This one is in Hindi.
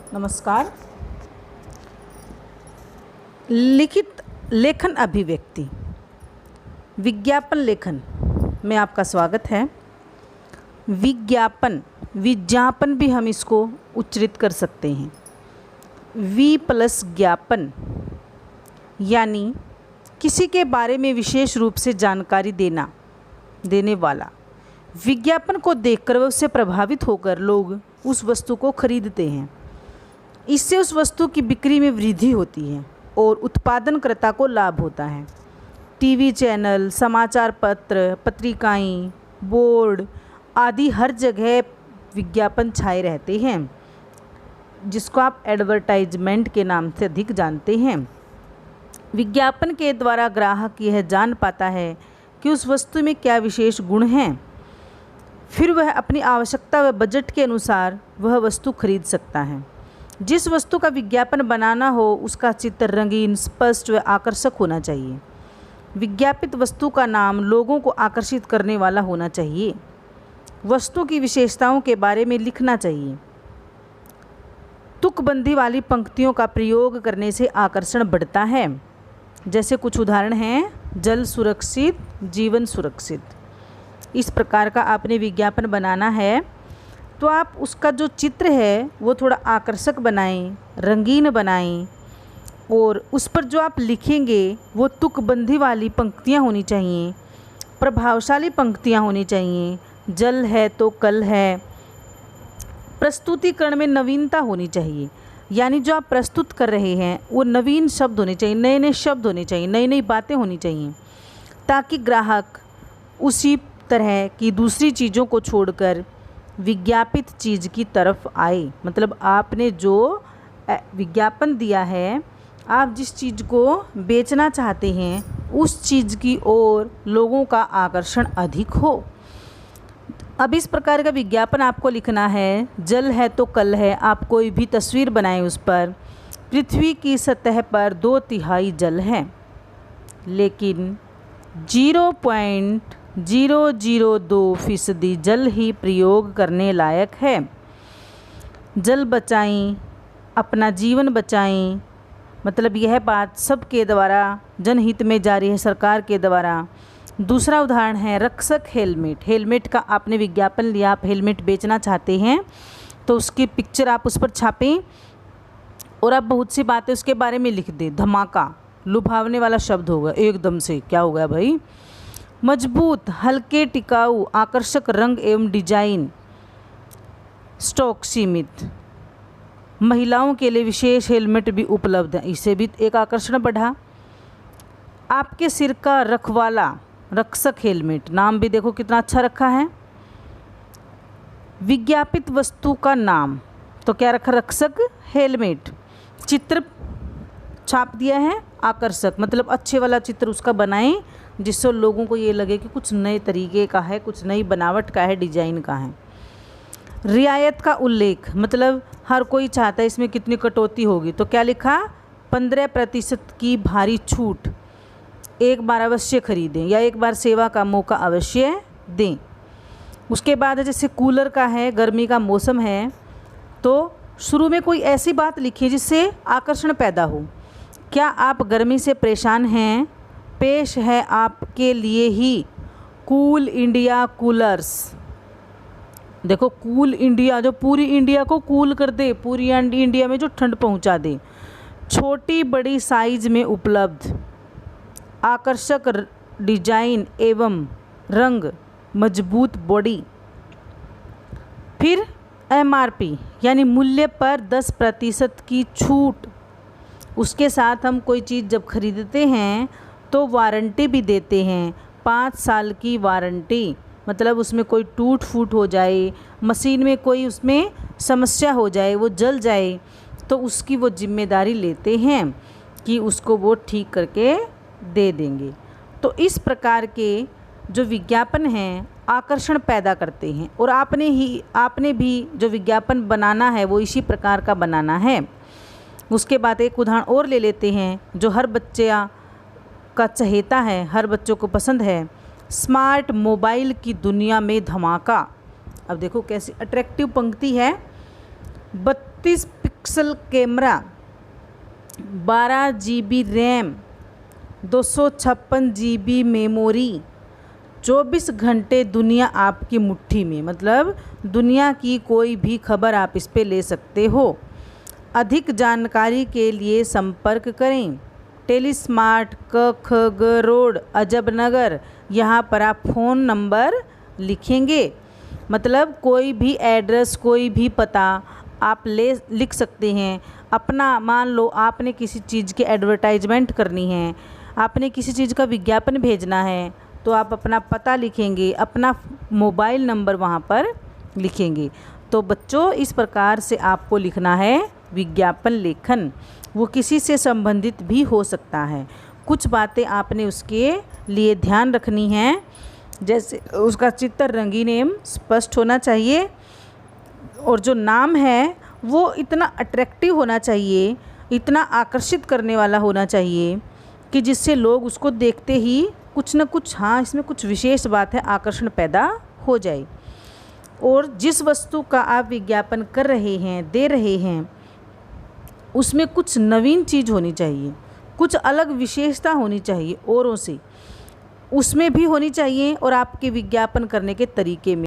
नमस्कार। लिखित लेखन अभिव्यक्ति विज्ञापन लेखन में आपका स्वागत है। विज्ञापन भी हम इसको उच्चरित कर सकते हैं। वि प्लस ज्ञापन यानी किसी के बारे में विशेष रूप से जानकारी देने वाला। विज्ञापन को देखकर व उससे प्रभावित होकर लोग उस वस्तु को खरीदते हैं। इससे उस वस्तु की बिक्री में वृद्धि होती है और उत्पादनकर्ता को लाभ होता है। टीवी चैनल, समाचार पत्र, पत्रिकाएं, बोर्ड आदि हर जगह विज्ञापन छाए रहते हैं, जिसको आप एडवर्टाइजमेंट के नाम से अधिक जानते हैं। विज्ञापन के द्वारा ग्राहक यह जान पाता है कि उस वस्तु में क्या विशेष गुण हैं, फिर वह अपनी आवश्यकता व बजट के अनुसार वह वस्तु खरीद सकता है। जिस वस्तु का विज्ञापन बनाना हो उसका चित्र रंगीन, स्पष्ट व आकर्षक होना चाहिए। विज्ञापित वस्तु का नाम लोगों को आकर्षित करने वाला होना चाहिए। वस्तु की विशेषताओं के बारे में लिखना चाहिए। तुकबंदी वाली पंक्तियों का प्रयोग करने से आकर्षण बढ़ता है। जैसे कुछ उदाहरण हैं, जल सुरक्षित, जीवन सुरक्षित। इस प्रकार का आपने विज्ञापन बनाना है तो आप उसका जो चित्र है वो थोड़ा आकर्षक बनाएं, रंगीन बनाएं और उस पर जो आप लिखेंगे वो तुकबंदी वाली पंक्तियाँ होनी चाहिए, प्रभावशाली पंक्तियाँ होनी चाहिए। जल है तो कल है। प्रस्तुतिकरण में नवीनता होनी चाहिए, यानी जो आप प्रस्तुत कर रहे हैं वो नवीन शब्द होने चाहिए, नए नए शब्द होने चाहिए, नई नई बातें होनी चाहिए, ताकि ग्राहक उसी तरह की दूसरी चीज़ों को छोड़कर विज्ञापित चीज़ की तरफ आए। मतलब आपने जो विज्ञापन दिया है, आप जिस चीज़ को बेचना चाहते हैं उस चीज़ की ओर लोगों का आकर्षण अधिक हो। अब इस प्रकार का विज्ञापन आपको लिखना है। जल है तो कल है। आप कोई भी तस्वीर बनाएं, उस पर पृथ्वी की सतह पर 2/3 जल है, लेकिन 0.002% जल ही प्रयोग करने लायक है। जल बचाएं, अपना जीवन बचाएं। मतलब यह बात सबके द्वारा जनहित में जारी है, सरकार के द्वारा। दूसरा उदाहरण है रक्षक हेलमेट। हेलमेट का आपने विज्ञापन लिया, आप हेलमेट बेचना चाहते हैं तो उसकी पिक्चर आप उस पर छापें और आप बहुत सी बातें उसके बारे में लिख दें। धमाका, लुभावने वाला शब्द होगा एकदम से। क्या हो गया भाई? मजबूत, हल्के, टिकाऊ, आकर्षक रंग एवं डिजाइन, स्टॉक सीमित। महिलाओं के लिए विशेष हेलमेट भी उपलब्ध है, इससे भी एक आकर्षण बढ़ा। आपके सिर का रखवाला, रक्षक हेलमेट। नाम भी देखो कितना अच्छा रखा है। विज्ञापित वस्तु का नाम तो क्या रखा? रक्षक हेलमेट। चित्र छाप दिया है आकर्षक, मतलब अच्छे वाला चित्र उसका बनाएं जिससे लोगों को ये लगे कि कुछ नए तरीके का है, कुछ नई बनावट का है, डिजाइन का है। रियायत का उल्लेख, मतलब हर कोई चाहता है इसमें कितनी कटौती होगी, तो क्या लिखा? 15% की भारी छूट। एक बार अवश्य खरीदें या एक बार सेवा का मौका अवश्य दें। उसके बाद जैसे कूलर का है, गर्मी का मौसम है, तो शुरू में कोई ऐसी बात लिखिए जिससे आकर्षण पैदा हो। क्या आप गर्मी से परेशान हैं? पेश है आपके लिए ही कूल इंडिया कूलर्स। देखो, कूल इंडिया, जो पूरी इंडिया को कूल कर दे, पूरी इंडिया में जो ठंड पहुंचा दे। छोटी बड़ी साइज में उपलब्ध, आकर्षक डिजाइन एवं रंग, मजबूत बॉडी। फिर MRP यानी मूल्य पर 10% की छूट। उसके साथ हम कोई चीज़ जब खरीदते हैं तो वारंटी भी देते हैं, 5 साल की वारंटी। मतलब उसमें कोई टूट फूट हो जाए, मशीन में कोई उसमें समस्या हो जाए, वो जल जाए, तो उसकी वो जिम्मेदारी लेते हैं कि उसको वो ठीक करके दे देंगे। तो इस प्रकार के जो विज्ञापन हैं आकर्षण पैदा करते हैं। और आपने भी जो विज्ञापन बनाना है वो इसी प्रकार का बनाना है। उसके बाद एक उदाहरण और ले लेते हैं जो हर बच्चे का चहेता है, हर बच्चों को पसंद है। स्मार्ट मोबाइल की दुनिया में धमाका। अब देखो कैसी अट्रैक्टिव पंक्ति है। 32 pixel camera, 12 GB RAM, 256 GB memory, 24 घंटे दुनिया आपकी मुट्ठी में, मतलब दुनिया की कोई भी खबर आप इस पे ले सकते हो। अधिक जानकारी के लिए संपर्क करें टेलीस्मार्ट क ख ग रोड अजबनगर। यहाँ पर आप फ़ोन नंबर लिखेंगे, मतलब कोई भी एड्रेस, कोई भी पता आप लिख सकते हैं अपना। मान लो आपने किसी चीज़ की एडवर्टाइजमेंट करनी है, आपने किसी चीज़ का विज्ञापन भेजना है, तो आप अपना पता लिखेंगे, अपना मोबाइल नंबर वहाँ पर लिखेंगे। तो बच्चों, इस प्रकार से आपको लिखना है विज्ञापन लेखन। वो किसी से संबंधित भी हो सकता है। कुछ बातें आपने उसके लिए ध्यान रखनी हैं, जैसे उसका चित्र रंगीन एवं स्पष्ट होना चाहिए, और जो नाम है वो इतना अट्रैक्टिव होना चाहिए, इतना आकर्षित करने वाला होना चाहिए कि जिससे लोग उसको देखते ही कुछ न कुछ, हाँ इसमें कुछ विशेष बात है, आकर्षण पैदा हो जाए। और जिस वस्तु का आप विज्ञापन कर रहे हैं, दे रहे हैं, उसमें कुछ नवीन चीज़ होनी चाहिए, कुछ अलग विशेषता होनी चाहिए औरों से, उसमें भी होनी चाहिए और आपके विज्ञापन करने के तरीके में।